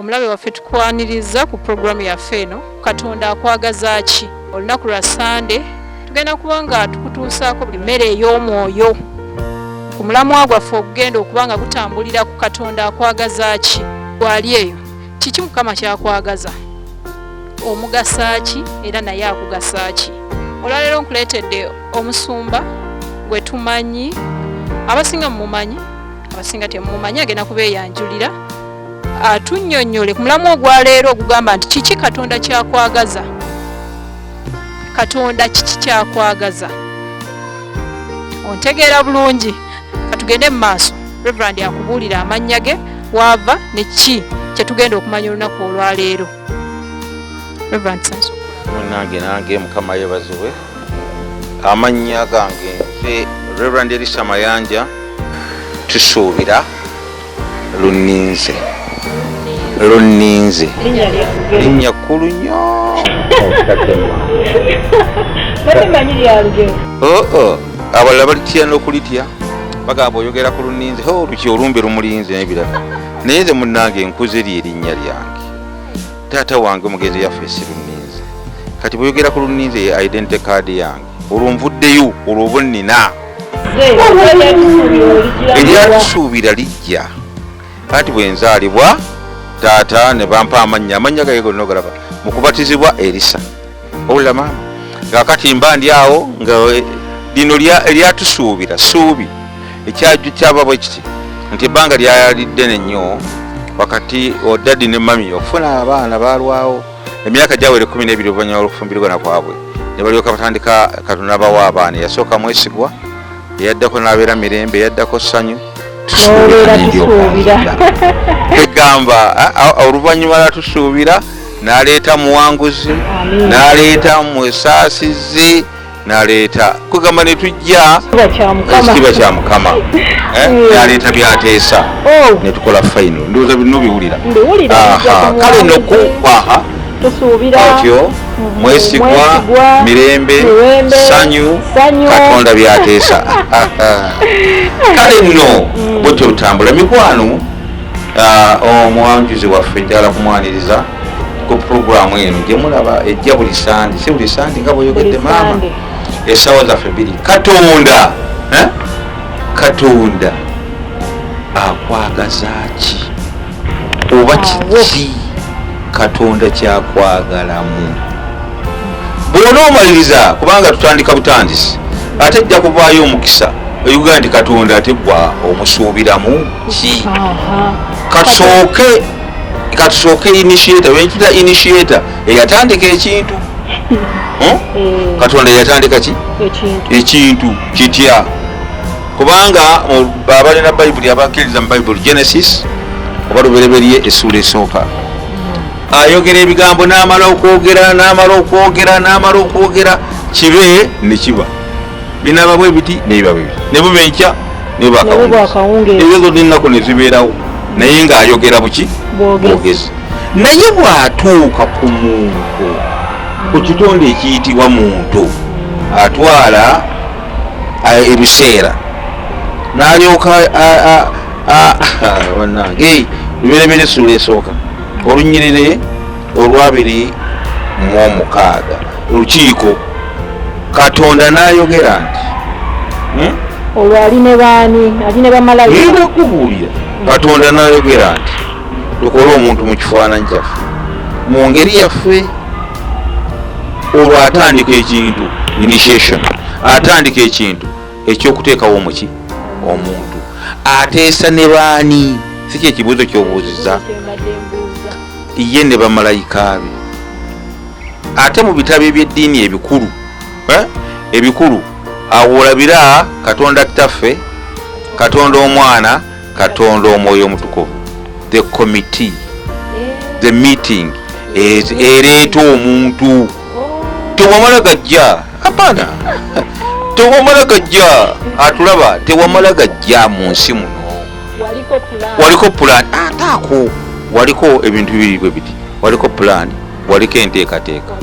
omulabe waffe tukwaniriza ku programu yaffe eno Katonda Akwagazaki. Olunaku lwa Sande tugenda kuba nga tukutuusaako emmere ey'omwoyo ku mulamwa gwaffe okugenda okuba nga gutambulira ku Katonda Akwagazaki. Wali eyo kiki Mukama kyakwagaza, omugasaaki era naye akugasaaki. Olwaleero nkuleetedde omusumba gwe tumanyi, abasinga mumumanyi, abasinga temumumanyi, agenda kubeeyanjulira atunnyonnyole ku mulamwa ogwaleero ogugamba nti kiki Katonda kyakwagaza. Katonda kiki kyakwagaza? Ontegeera bulungi. Katugende mu maaso, Reverend akubuulira amannya ge, waava ne ki kyetugenda okumanya olunaku olwaleero. Reverend Sanso. Nange Mukama yeebazibwe. Amannya gange nze Reverend Elisa Mayanja, tusuubira Luninze. Linnya kkulu nnyo. Abalala balitya n'okulitya bagamba oyogera ku Luninze, luki olumbe lumulinze n'ebirala. Naye nze munnange nkuze ly'erinnya lyange. Taata wange omugezi yaffe si Luninze. Kati bw'oyogera ku Luninze ye identity card yange. Olwo nvuddeyo, olwo oba nnina. Eryatusuubira lijja. Kati bwe nzaalibwa taata ne bampa amannya gage gonna ogalaba mu kubatizibwa Elisa. Owulira maama? Kaakati mba ndi awo nga lino eryatusuubira suubi ekyajju kyaba bwe kiti nti ebbanga lyali ddene nnyo wakati odaddi ne mami okufuna abaana baalwawo emyaka gyawere 12 oluvannyuma lw'okufumbirwa kwabwe ne balyoka batandika Katonda bawa abaana. Yasooka mwesigwa, eyaddako n'abeera mirembe, eyaddako ssanyu. Tusuubira tegamba oluvannyuma lwatusuubira n'aleeta muwanguzi, n'aleeta mwesaasizi, n'aleeta kugamba ne tujja ekitiibwa kya Mukama, n'aleeta byateesa ne tukola fayino. Ndowooza bino biwulira. Kale nokukwaha otyo mwesigwa, mirembe, ssanyu, Katonda byateesa. Kale nno bwetyo lutambula mikwano. Omuwanjuzi waffe ddala kumwaniriza ku puroguramu eno gye mulaba ejja buli Sande, si buli Sande nga bw'oyogedde maama, essaawa zaffe bbiri. Katonda akwagazaki oba kiki Katonda kyakwagalamu? Bw'onoomaliriza, kubanga tutandika butandisi, ate ejja kuvaayo omukisa oyugaa nti Katonda ate gwa omusuubiramu ki? Katusooke initiator. Wentuta initiator eyatandika ekintu. Katonda yatandika ki? Ekintu kitya? Kubanga abalina Bayibuli, abakkiriza mu Bayibuli, Genesis oba lubereberye essula esooka, ayogera ebigambo n'amala okwogera kibe ne kiba. Binaba bwe biti ne biba bibiri, ne buba enkya ne buba akawungeezi. Ezo n'ennaku ne zibeerawo, naye ng'ayogera buki? Bwogezi. Naye bw'atuuka ku muntu, ku kitonde ekiyitibwa muntu, atwala ebiseera n'alyoka bannange luberebere essula esooka, olunyiriri olw'26 lukiiko, Katonda n'ayogera nti olwo ali ne baani, ali ne bamalayika. Ndakubuulira. Katonda n'ayogera nti tukole omuntu mu kifaananyi kyaffe, mu ngeri yaffe. Olwo atandika ekintu, initiation, atandika ekintu ekyokuteekawo omuki omuntu. Ateesa ne baani? Si kye kibuuzo ky'obuuzizza. Ye ne bamalayika be. Ate mu bitabo eby'eddiini ebikulu awo olabira Katonda Kitaffe, Katonda Omwana, Katonda Omwoyo Omutukuvu. The committee, the meeting ereeta omuntu. Tewamala gajja, hapana. Tewamala gajja atulaba, tewamala gajja mu nsi muno. Waliko plan. Ataako waliko ebintu bibiri bwe biti. Waliko plan, waliko enteekateeka.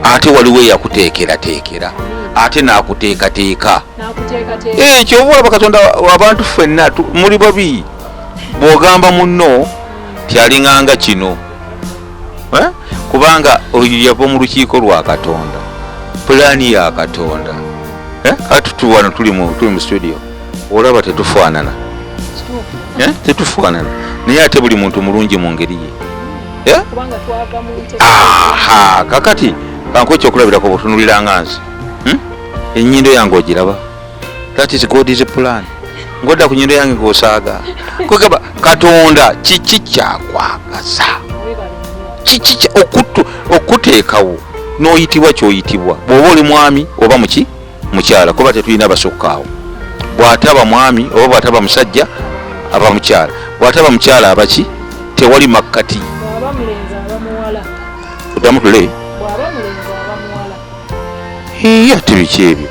Ate waliwo eyakuteekerateekera, ate n'akuteekateeka. Kyova olaba Katonda abantu ffenna muli babi. Bw'ogamba munno tyalinganga kino kubanga oyo yava mu lukiiko lwa Katonda, pulaani ya Katonda. Kati tuwano tuli mu studio, olaba tetufaanana, tetufaanana, naye ate buli muntu mulungi mu ngeri ye. Kakati kanko ekyokulabirako bwetunuliranga nsi ennyindo yange ogiraba, that is God is a plan. Ngodda ku nnyindo yange ng'osaaga kwegamba Katonda kiki kyakwagaza, kiki okuteekawo n'oyitibwa kyoyitibwa, bw'oba oli mwami oba mukyala, kuba tetulina basukaawo. Bw'ataba mwami oba bw'ataba musajja aba mukyala, bw'ataba mukyala abaki, tewali makkati. Oddamu tule ate biki ebyo,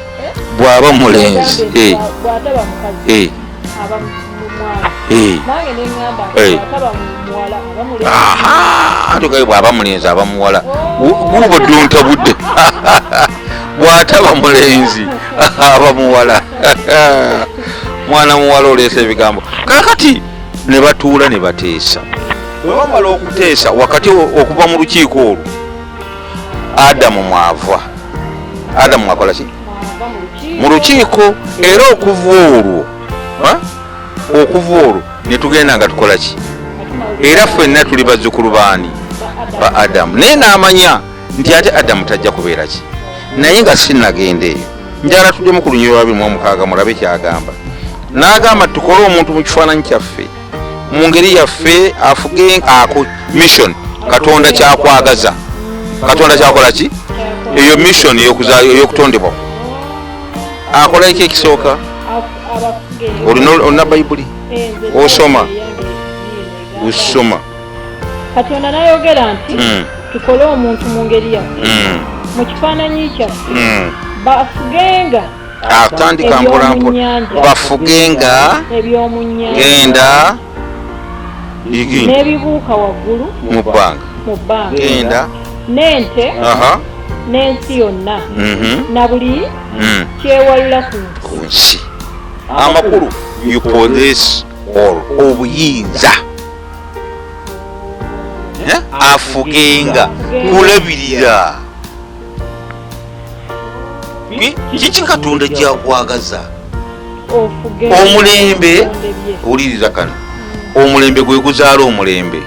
bw'aba mulenzi tugaye bw'aba mulenzi aba muwala, gubodunta budde bw'ataba mulenzi aba muwala. Mwana muwala oleesa ebigambo. Kakati ne batuula ne bateesa, bwe bamala okuteesa wakati okuva mu lukiiko olwo, Adamu mwava. Adamu mwakola ki mu lukiiko, era okuva olwo ne tugenda nga tukola ki, era ffenna tuli bazzukulu baani ba Adamu. Naye n'amanya nti ate Adamu tajja kubeera ki, naye nga sinnagenda eyo. Njala tuddemu ku Lunyiriri 26 mulabe kyagamba. N'agamba tukole omuntu mu kifaananyi kyaffe, mu ngeri yaffe, afuge ako mission Katonda kyakwagaza. Katonda kyakola ki, eyo mission ey'okutondebwa. Akola iki ekisooka? Olina Bayibuli osoma, usoma. Katonda n'ayogera nti tukole omuntu mu ngeri yaffe, mu kifaananyi kyaffe, bafugenga. Atandika mpolampola, bafugenga genda n'ebibuuka waggulu mu bbanga, genda n'ente n'ensi yonna na buli kyewalula ku nsi. Amakulu, you possess all, obuyinza. Afugenga kulabirira. Kiki Katonda gyakwagaza? Omulembe, owuliriza kano, omulembe gwe guzaala omulembe.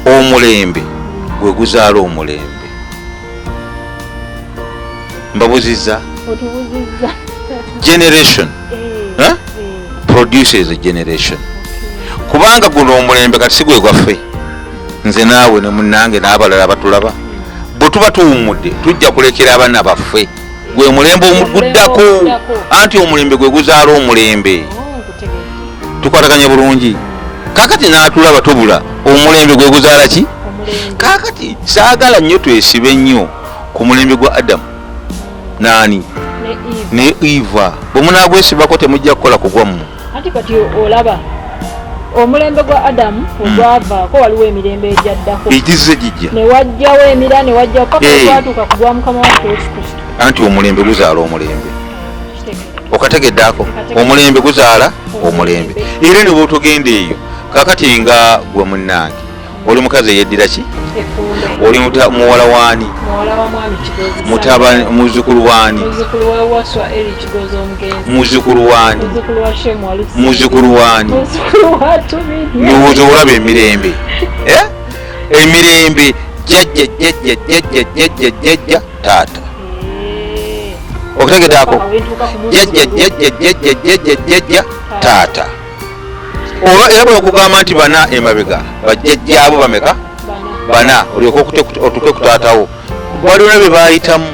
Omulembe gwe guzaala omulembe. Mbabuzizza? Generation produces a generation. Kubanga guno omulembe kati si gwe gwaffe, nze naawe ne munnange n'abalala batulaba, bwe tuba tuwummudde tujja kulekera abaana baffe. Gwe mulembe omuguddako, anti omulembe gwe guzaala omulembe. Tukwataganye bulungi. Kakati n'atulaba tubula, omulembe gwe guzaala ki? Kakati saagala nnyo twesibe nnyo ku mulembe gwa Adamu naani ne Eva. Bwe munaagwesibako temujja kukola kugwamu. Ati kati olaba omulembe gwa Adamu ogwavaako waliwo emirembe egyaddako, egizze gijja ne wajjawo emira ne wajjawo paka twatuuka ku gwa Mukama waffe Yesu Kristo. Anti omulembe guzaala omulembe. Okategeddaako, omulembe guzaala omulembe. Era ne bw'otogenda eyo, kakati nga gwe munnange oli mukazi eyeddira ki, oli muwala waani, muzzukulu waani, muzzukulu waani, muzzukulu waani. Ndowooza olaba emirembe, emirembe jjajja taata. Okutegeddaako, jjajja taata. Oba era bwe okugamba nti bana emabega, bajjajjaabo bameka? Bana, olyoka otuke ku taatawo. Waliwo ne bye baayitamu.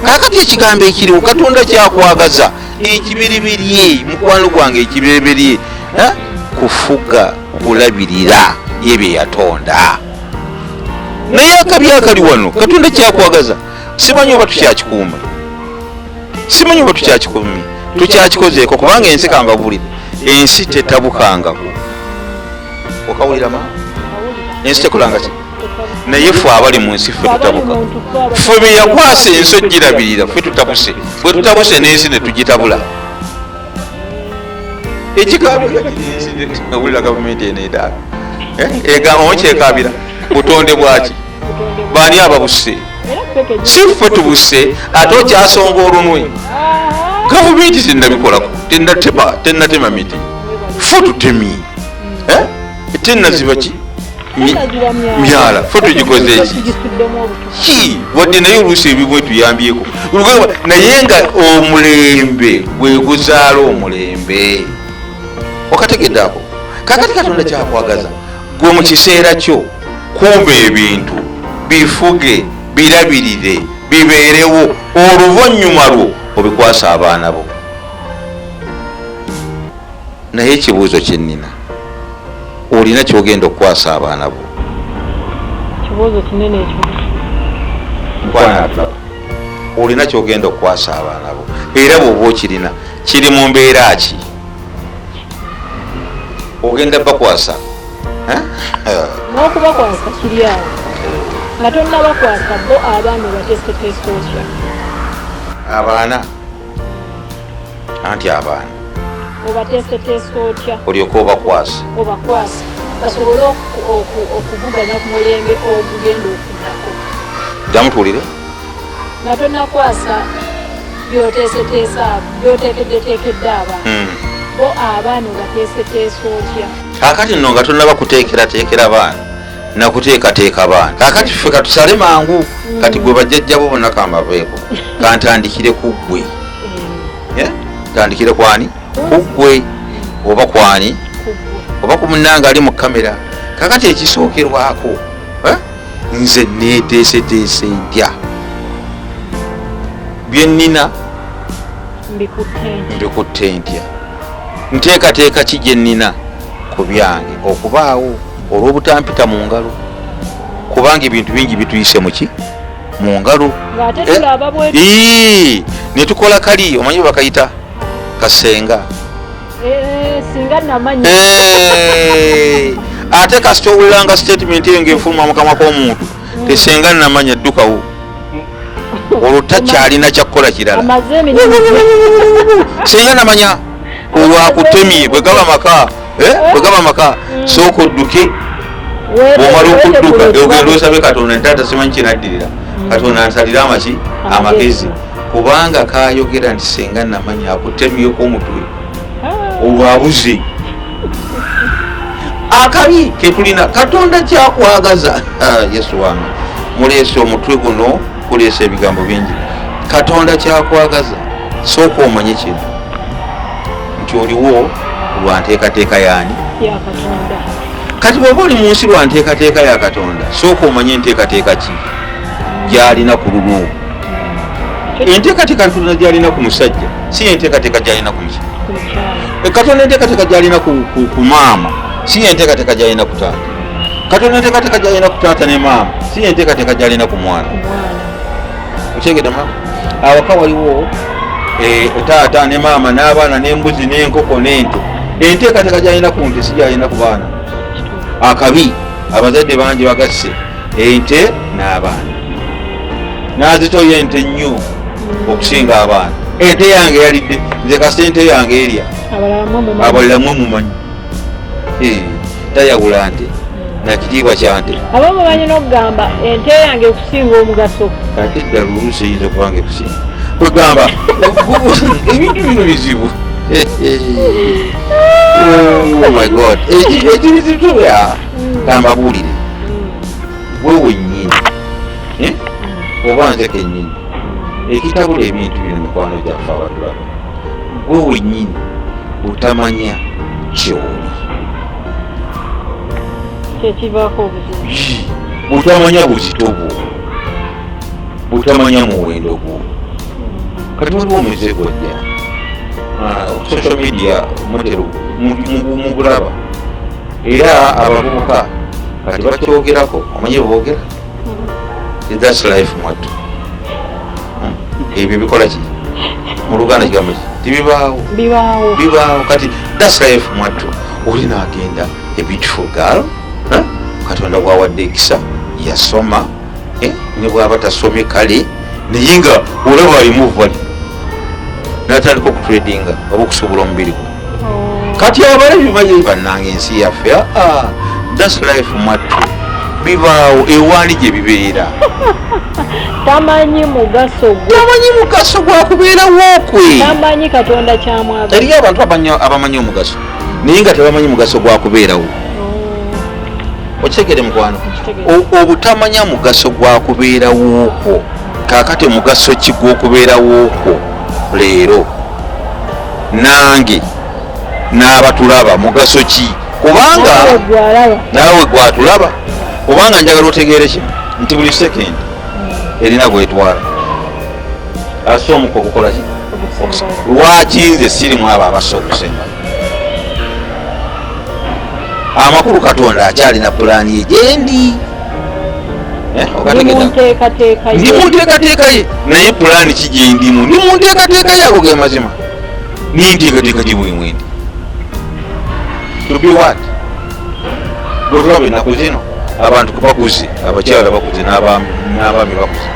Kaakati ekigambo ekiriwo Katonda kyakwagaza ekibiribirye, mukwano gwange ekibiribirye, kufuga, kulabirira ye bye yatonda. Naye akabi akali wano Katonda kyakwagaza simanyi oba tukyakikuuma, simanyi oba tukyakikuumi, tukyakikozeeko kubanga ensi kambabulire, ensi tetabukangako. Okawulira ma? Ensi tekulanga ki? Naye ffe abali mu nsi ffe tutabuka. Ffe bye yakwasa ensi ogirabirira, ffe tutabuse. Bwe tutabuse n'ensi ne tugitabula. ekikabira gavumenti eneedaala egamba kyekabira butonde bwaki baani ababuse si ffe tubuse ate okyasonga olunwe gavumenti tennabikolako tennatema miti ffe tutemi tennaziba ki myala ffe tugikoze ki wadde naye oluusi ebimu tuyambyeko naye nga omulembe bweguzaala omulembe okategedde ako kakati Katonda kyakwagaza gwe mu kiseera kyo kumba ebintu bifuge birabirire bibeerewo oluvannyuma lwo obikwasa abaana bo. Naye ekibuuzo kyennina olina kyogenda okukwasa abaana bo? Kibuuzo kinene ekyo. Olina kyogenda okukwasa abaana bo era bw'oba okirina kiri mu mbeera ki? Ogenda bakwasa n'okubakwasa kiri awo nga tonnabakwasa bo abaana bateeseteese otya. Abaana anti abaana obateeseteese otya olyoka obakwasa basobole okuvuganya ku mulembe ogugenda okuddako. jamutuulire nga tonnakwasa byoteeseteese abo byoteekeddeteekedde abaana bo abaana obateeseteese otya. kakati nno nga tonnaba kuteekerateekera baana nakuteekateeka baana kakati ffe katusale mangu kati gwe bajjajjabo bonna kamabeeko kantandikire ku ggwe tandikire kwani kuggwe oba kwani oba ku munnanga ali mu kamera. kakati ekisookerwako nze neeteeseteese ntya byennina mbikutte ntya nteekateeka ki gye nnina ku byange okubaawo olw'obutampita mu ngalo kubanga ebintu bingi bituyise muki mu ngalo ne tukola kali omanyi bwe bakayita kasenga ate kasita owuliranga statement eyo ng'efuluma mu kamwa k'omuntu tesenga namanya ddukawo olwo takyalina kyakukola kirala senga namanya olwakutemye bwe gaba maka sooka odduke bwomala okudduka ogenda osabe Katonda ntaata simanyi kinaddirira Katonda ansalira amaki amagezi kubanga kayogera nti senga namanya akutemyeko omutwe olwabuze akabi ketulina. Katonda kyakwagaza Yesu wange muleese omutwe guno kuleese ebigambo bingi. Katonda kyakwagaza sooka omanye kino nti oliwo lwanteekateeka yaani ya Katonda. Kati bw'oba oli mu nsi lwanteekateeka ya Katonda sooka omanye enteekateeka ki gy'alina ku lulu. Enteekateeka Katonda gy'alina ku musajja si enteekateeka gy'alina ku mukyala. Katonda enteekateeka gy'alina ku maama si enteekateeka gy'alina ku taata. Katonda enteekateeka gy'alina ku taata ne maama si enteekateeka gy'alina ku mwana. Okyegedde maama awaka waliwo taata ne maama n'abaana n'embuzi n'enkoko n'ente. Enteekateeka gy'alina ku nte si gy'alina ku baana. Akabi abazadde bangi bagasse ente n'abaana n'azitoya ente nnyo okusinga abaana. Ente yange yalidde nze kasita ente yange erya abaliramu mumanyi tayawula nte nakitiibwa kya nte. Abamu balina okugamba ente yange okusinga omugaso ate ddala oluusi eyinza okubanga ekusinga kwegamba ebintu bino bizibu. Oh my God, ekibizitubya kambabuulire gwe wennyini oba nze kennyini ekitabula ebintu bino mikwano gyaffe abatulaba gwe wennyini butamanya kyoli kyekivaako obuzibu butamanya buzito bwo butamanya muwendo gwo. Kati waliwo omuze gwojja social media mutero mubulaba era abavubuka kati bakyogerako omanyi boogera that's life mwattu ebyo bikola ki mu Luganda kigambo ki tibibaawo kati that's life mwattu. Oli naagenda a beautiful girl Katonda bwawadde ekisa yasoma ne bwaba tasomye kale naye nga olaba alimu vali natandika okutredinga oba okusobola omubiri gwe. kati abalabi bamanyi bannanga ensi yaffe that's life mwattu bibaawo ewaani gye bibeera tamanyi mugaso gwa kubeerawo kwe tamanyi Katonda kyamwagala eriyo abantu abamanyi omugaso naye nga tebamanyi mugaso gwa kubeerawo okitegere mukwano obutamanya mugaso gwa kubeerawokwo kaakati mugaso ki gw'okubeerawokwo leero nange n'abatulaba mugaso ki kubanga naawe gwatulaba kubanga njagala otegeere ki nti buli sekendi erina gwetwala ase omuka okukola ki lwaki nze sirimu abo abassa okusemba amakulu Katonda akyalina pulaani ye gyendi ndi munteekateeka ye naye pulaani ki gyendimu ndi munteekateeka ye ago ge mazima ninteekateeka gye buli mwendi to be what lwetulaba ennaku zino abantu bakuze abakyala bakuze n'abaami bakuze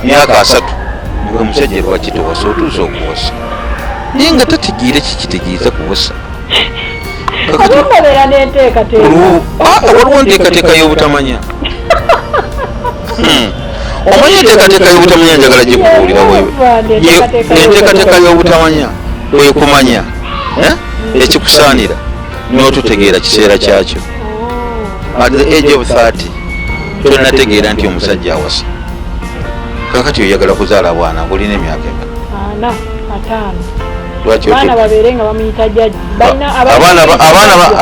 myaka 3 nga omusajja lwakitowasa otuusa okuwasa naye nga tategeera kikitegeeza kuwasa waliwo nteekateeka y'obutamanya omanyi enteekateeka y'obutamanya njagala gyekubuulira enteekateeka y'obutamanya kwekumanya ekikusaanira n'otutegeera kiseera kyakyo at the age of 30 tonategeera nti omusajja awasa kakati oyagala kuzaala bwana ng'olina emyaka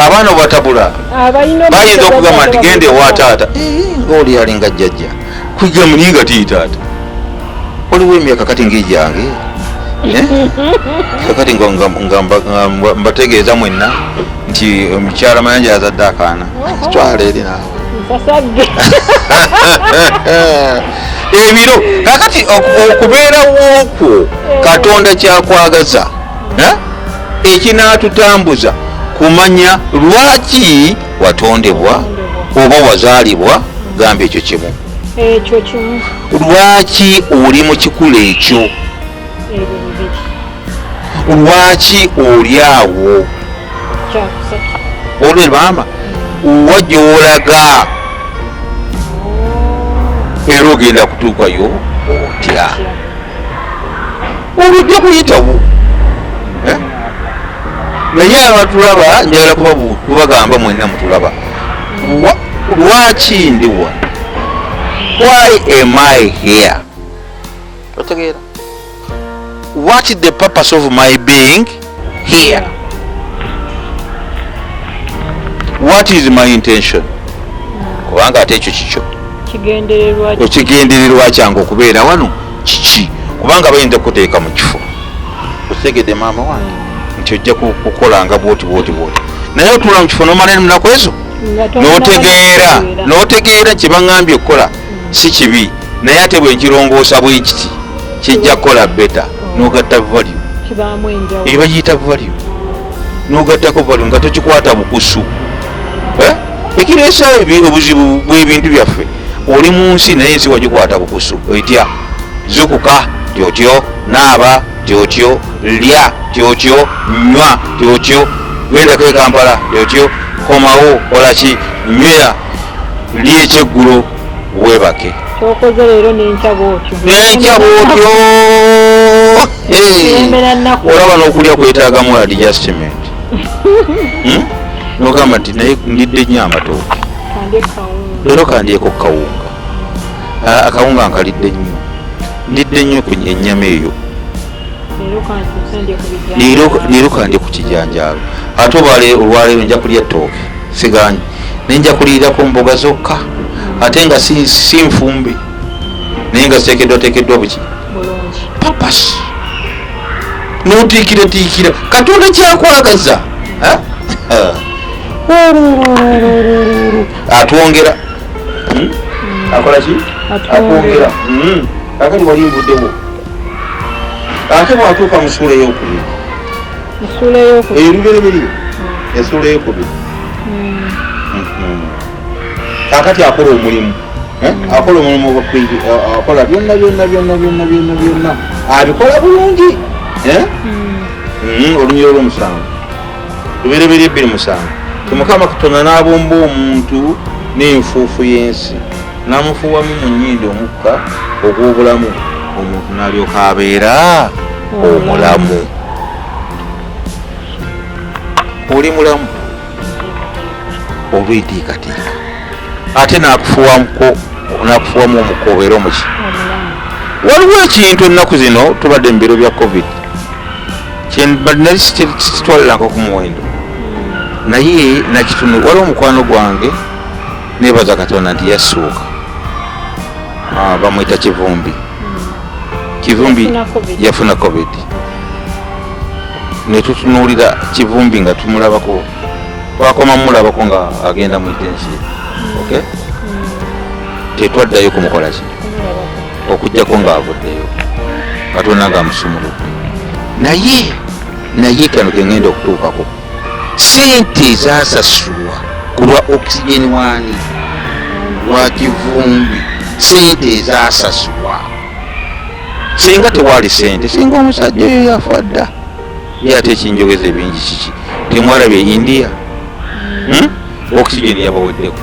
abaana bwatabula bayinza okugamba nti genda ewa taata ngaoli alinga jjajja kwiga muli nga tiitaata waliwo emyaka kati ngaejange kakati mbategeeza mwenna nti omukyala mayanja yazadde akaana twala eri naawe ebiro kakati okubeerawokwo Katonda kyakwagaza ekinaatutambuza kumanya lwaki watondebwa oba wazaalibwa gamba ekyo kimu lwaki oli mu kikula ekyo lwaki oli awo olwemama wagyolaga era ogenda kutuukayo otya olujja kuyitawo naye abatulaba njagala kubagamba mwenna mutulaba lwaki ndi wano why am I here otegeera what is the purpose of my being here what is my intention kubanga ate ekyo kikyo ekigendererwa kyange okubeera wano kiki kubanga bayinza kuteeka mu kifo otegedde maama wange nti ojja kukolanga bwoti naye otula mu kifo nomala emunaku ezo n'otegeera kyebaŋŋambye okukola si kibi naye ate bwenkirongoosa bwekiti kijja kukola beta n'ogatta value ebagiyita value n'ogattako value nga tokikwata bukusu ekireesawo obuzibu bw'ebintu byaffe oli mu nsi naye ensi wagikwata bukusu etya zukuka tyotyo naaba tyotyo lya tyotyo nywa tyotyo gwendako e Kampala tyotyo komawo kolaki nywera lya ekyeggulo weebake kyokoze leero n'enkya bwotyo olaba n'okulya kwetaagamu adjustment nogamba nti naye ndidde nnyo amatooke leero kandyeko kawunga akawunga nkalidde nnyo ndidde nnyo ku ennyama eyo leero kandye ku kijanjaalo ate olwaleero nja kulya ttooke siganyi nenja kuliirako mboga zokka ate nga si nfumbe naye nga ziteekeddwateekeddwa buki papas n'otiikiratiikira Katonda kyakwagaza atwongera akola ki atwongera kakati wali nguddewo ate bwatuuka mu ssuula ey'okubiri erubereberi essuula ey'okubiri kakati akola omulimu akola omulimu akola byonna abikola bulungi olunyiro olw'omusanvu Lubereberye 27 Mukama Katonda n'abumba omuntu n'enfuufu y'ensi n'amufuuwamu mu nnyindo omukka ogw'obulamu omuntu n'alyoka abeera omulamu. Oli mulamu olw'entiikateeka ate n'akufuuwamu omukka obeera omuki. Waliwo ekintu ennaku zino tubadde mu biro bya covid nali kitwalirako ku muwendo naye nakitunu. Waliwo omukwano gwange nebaza Katonda nti yassuuka bamwita Kivumbi yafuna covid netutunuulira Kivumbi nga tumulabako twakoma mulabako nga agenda mu intensive okay? Tetwaddayo kumukola ki okujjako ng'avuddeyo Katonda nga amusumuludde. Naye kano kengenda okutuukako sente ezasasulwa ku lwa oxygen waani lwa Kivumbi, sente ezasasulwa singa tewaali sente, singa omusajja oyo yafa dda. Ye ate ekinjogeza ebingi kiki temwalabye India oxygen yabaweddeko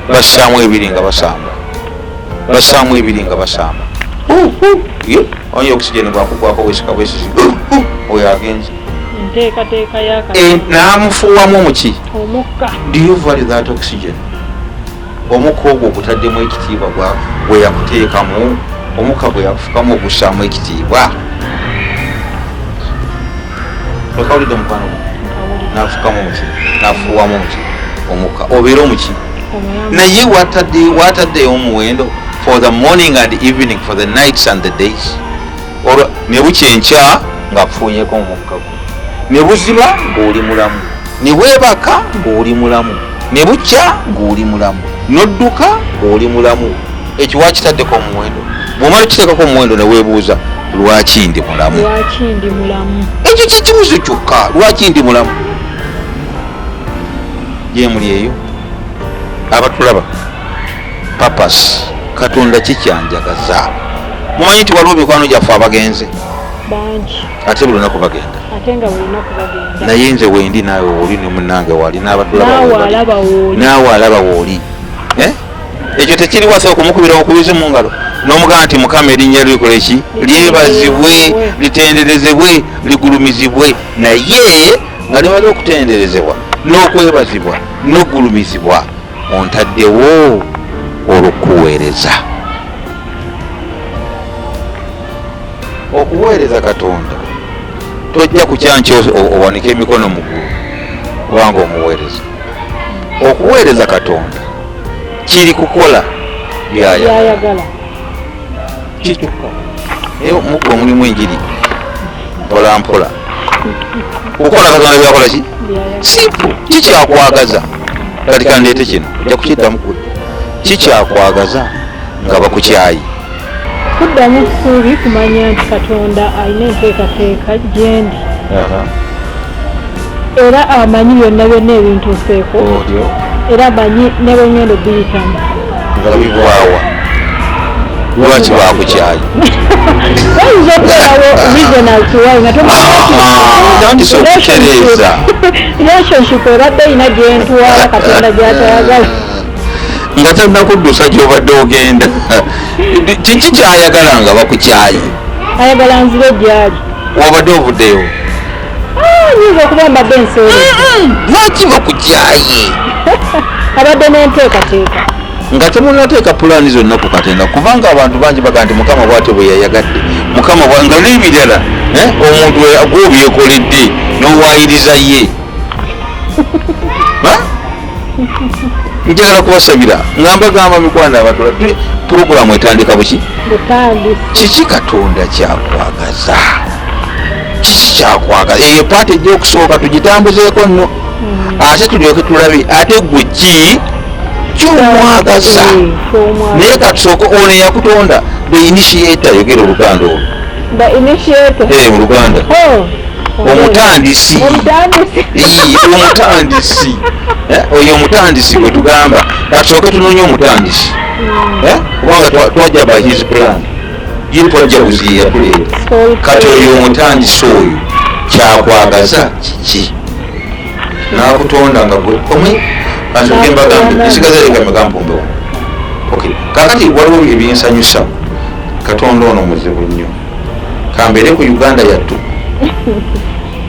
bassaamu ebiri nga basamba onye oxygen bwakugwako wesika bwesisi oyo agenze n'amufuuwamu omuki omukka. Do you value that oxygen? Omukka ogwo ogutaddemu ekitiibwa bwe yakuteekamu, omukka bwe yakufukamu ogussaamu ekitiibwa. Okawulidde mukwano n'afukamu omuki n'afuuwamu omuki omukka obeera omuki. Naye wataddeyo omuwendo for the morning and evening, for the nights and the days. Ne bukyenkya ng'akufuunyeko omukka gwo, ne buziba ng'oli mulamu, ne weebaka ng'oli mulamu, ne bukya ng'oli mulamu, n'odduka ng'oli mulamu. Ekyo wakitaddeko omuwendo. Bw'omala okiteekako omuwendo ne weebuuza lwaki ndi mulamu. Ekyo kikibuzo kyokka, lwaki ndi mulamu. Gye muli eyo abatulaba papas Katonda kikyanjagaza. Mumanyi nti waliwo mikwano gyaffe abagenze ate buli lunaku bagenda, naye nze wendi naawe wooli ne munnange wali naawe alaba wooli. Ekyo tekiri wasa okumukubira okubiza mu ngalo n'omugamba nti Mukama erinnya likola eki lyebazibwe, litenderezebwe, ligulumizibwe. Naye nga limaze okutenderezebwa n'okwebazibwa n'okugulumizibwa ontaddewo olw'okuweereza. Okuweereza Katonda tojja kukyanki owanike emikono muggulu kubanga omuweereza. Okuweereza Katonda kiri kukola byayagala kikyokka. Naye mukulu omulimu enjiri mpola mpola okukola Katonda byakola ki simple. Kikyakwagaza kati kandeete kino ojja kukiddamu kuli kikyakwagaza nga bakukyayi. Kuddamu ssuubi kumanya nti Katonda alina enteekateeka gyendi era amanyi byonna ebintu nseeko era amanyi ne bwengendo biyitamu nga bibwawa. Lwaki bakukyayi? Bayinza okubeerawo reasonal kiwayi nga tandisa okutereeza relationship ebadde erina gyentwala Katonda gy'atayagala nga tannakuddusa gy'obadde ogenda. Kiki kyayagala nga bakukyayi? Ayagala nzire gyali wabadde ovuddeyo. Nyinza okuba mbadde nseere. Lwaki bakukyayi? Abadde n'enteekateeka nga temunateeka pulaani zonna ku Katonda, kubanga abantu bangi baga nti Mukama bw'atyo bwe yayagadde, Mukama nga n'ebirala omuntu gw'obyekoledde n'owaayiriza ye. Njagala kubasabira nga mbagamba mikwano abatula puroguramu etandika buki? Kiki Katonda kyakwagaza? Kiki kyakwagaza? Eyo paati ejja okusooka tugitambuzeeko nno ate tulyoke tulabe ate gwe ki kyomwagaza. Naye katusooka ono eyakutonda the initiator, yogera Oluganda olwo mu Luganda omutandisi omutandisi oyo omutandisi gwe tugamba katusooke tunonye omutandisi kubanga twajja by his plan yiri twajja buziya tuleeta kati oyo omutandisi oyo kyakwagaza kiki? nakutonda nga gwe omwe asogembagambye isigaza leka megampombewo. Okay, kakati waliwo ebinsanyusa. Katonda ono muzibu nnyo, kambeere ku Uganda yattu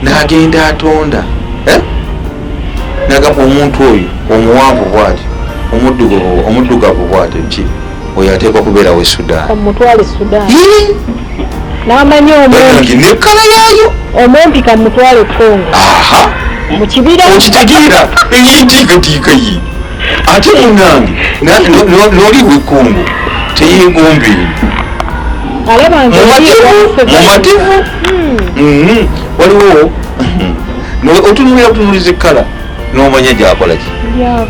n'agenda atonda nagamba omuntu oyo omuwanvu bw'ati omuddugavu bw'ati nti oyo ateekwa kubeera we Sudan omutwale Sudan n'amanyi omumpi nekkala yaayo omumpi kamutwale Congo mu kibira okitegeera eyintiikatiika ye ate munange n'oli we Congo teyeegombere mumativu waliwo otunuliza ekkala n'omanya gyakola ki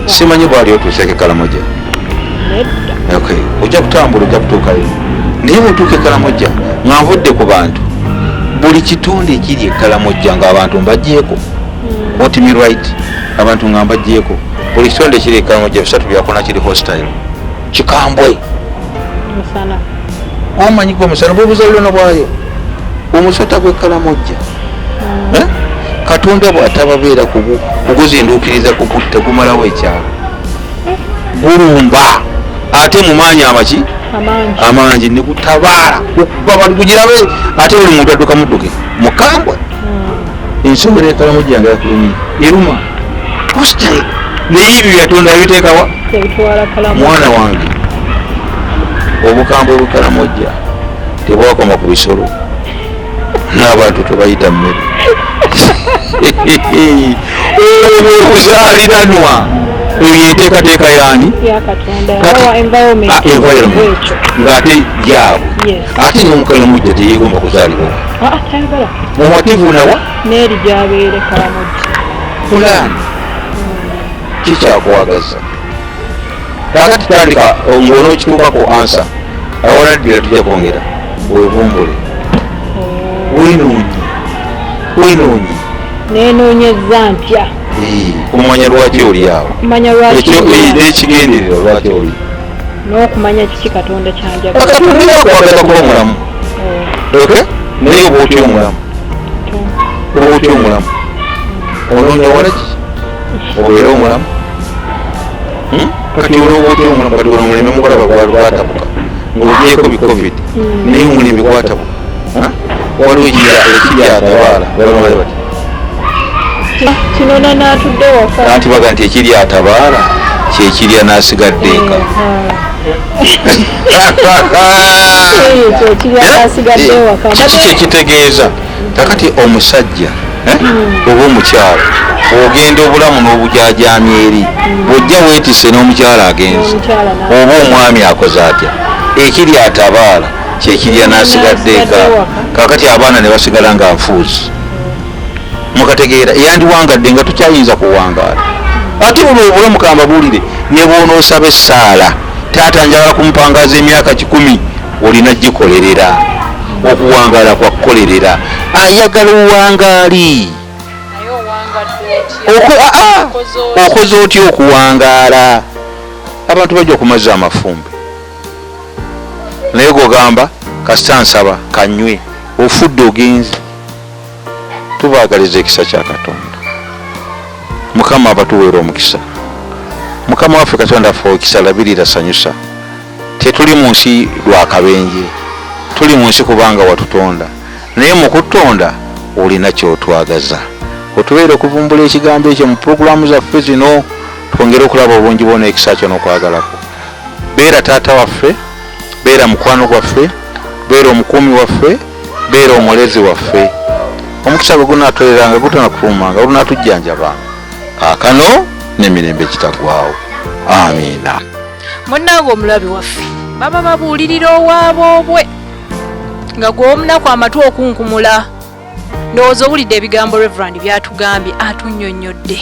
simanyi bwali otuuseko ekalamoja ojja kutambula ojja kutuukayo naye bwotuuka ekalamoja nga nvudde ku bantu buli kitonde ekiri ekalamoja ng'abantu mbagjeeko otimi right abantu nga mbagjeeko buli kitonde ekiri ekalamoja bisatu byakona kiri hostile kikambwe omanyi gwe omusana bwebuzalirona bwayo omusota gw'ekalamoja Katonda bw'atababeera kuguzinduukiriza kukutta gumalawo ekyalo gulumba ate mu maanyi amaki amangi ne gutabaala kugirabe ate buli muntu adduka mudduke mukambwe ensonga ekalamoja yange yakulumye eruma hostile naye ebyo byatonda yabiteekawa mwana wange obukambwe bw'ekalamoja tebwakoma ku bisolo n'abantu tebayita mmere okuzaaliranwa ebyenteekateeka yani ng'ate yaabwe ate n'omukalamoja teyegomba kuzaalibwa mumativu nawa n'eri gyabeere kalamoja pulaani kikyakwagaza kakati tandika ng'onookituukako ansa awaladdira tujja kwongera wevumbule wenoonyi nenoonyeza ntya kumanya lwaki oli awo ekigendererwa lwaki oli n'okumanya kiki Katonda kyanjagala kwagala kuba omulamu naye oba otya omulamu onoonya walaki obeere omulamu kati olwoba otya omulamu kati ono omulembe mukolaba gwatabuka ng'ogyeko bi-covid naye omulembe gwatabuka waliwo ekiryatabaala balamaale bati kinona n'atudde waka anti baga nti ekiryatabaala kyekirya n'asigadde eka kiki kyekitegeeza kakati omusajja oba omukyala ogenda obulamu n'obujajamya eri bwojja weetise n'omukyala agenze oba omwami akoze atya ekiryatabaala kyekirya n'asigadde eka kakati abaana ne basigala nga nfuuzi mukategeera eyandiwangadde nga tukyayinza kuwangaala ate olwo obulamu kambabuulire ne bw'onoosaba essaala taata njagala kumupangaza emyaka 10 olina gikolerera okuwangaala kwa kukolerera ayagala owangaali okoze otya okuwangaala abantu bajja okumazza amafumbe naye gogamba kasita nsaba kanywe ofudde ogenzi tubaagaliza ekisa kya Katonda mukama abatuweera omukisa mukama waffe Katonda ffe ekisa labirira sanyusa tetuli mu nsi lwakabenje tuli mu nsi kubanga watutonda naye mu kutonda olina kyotwagaza otubeera okuvumbula ekigambo ekyo mu puroguramu zaffe zino twongere okulaba obungi bwona ekisa kyo n'okwagalako beera taata waffe beera mukwano gwaffe beera omukuumi waffe beera omulezi waffe omukisa gwe gunaatoleranga gutanakufulumanga olunaatujjanjabanga kaakano n'emirembe kitagwawo amiina. Munnange omulabi waffe baba babuulirira owaabwe nga gw'omunaku amatu okunkumula ndowooza owulidde ebigambo Reverend byatugambye atunnyonnyodde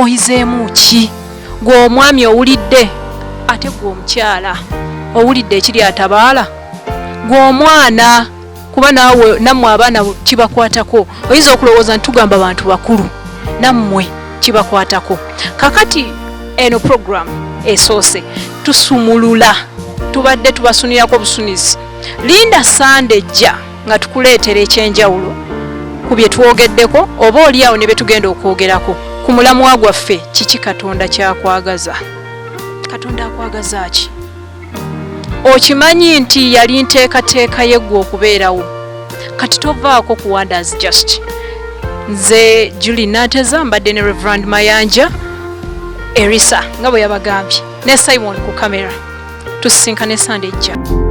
oyizeemu ki gw'omwami owulidde ate gw'omukyala owulidde ekiri atabaala gw'omwana kuba naawe nammwe abaana kibakwatako oyinza okulowooza nti tugamba bantu bakulu nammwe kibakwatako kakati eno program esoose tusumulula tubadde tubasunirako busunizi linda sande jja nga tukuleetera ekyenjawulo ku bye twogeddeko oba oliawo ne bye tugenda okwogerako ku mulamwa gwaffe kiki Katonda kyakwagaza? Katonda akwagaza ki? Okimanyi nti yali nteekateeka yeggwe okubeerawo, kati tovaako ku wonders just. Nze Julie Nateza mbadde ne Reverend Mayanja Erisa nga bwe yabagambye ne Simon ku kamera. Tusisinkane Sande ejja.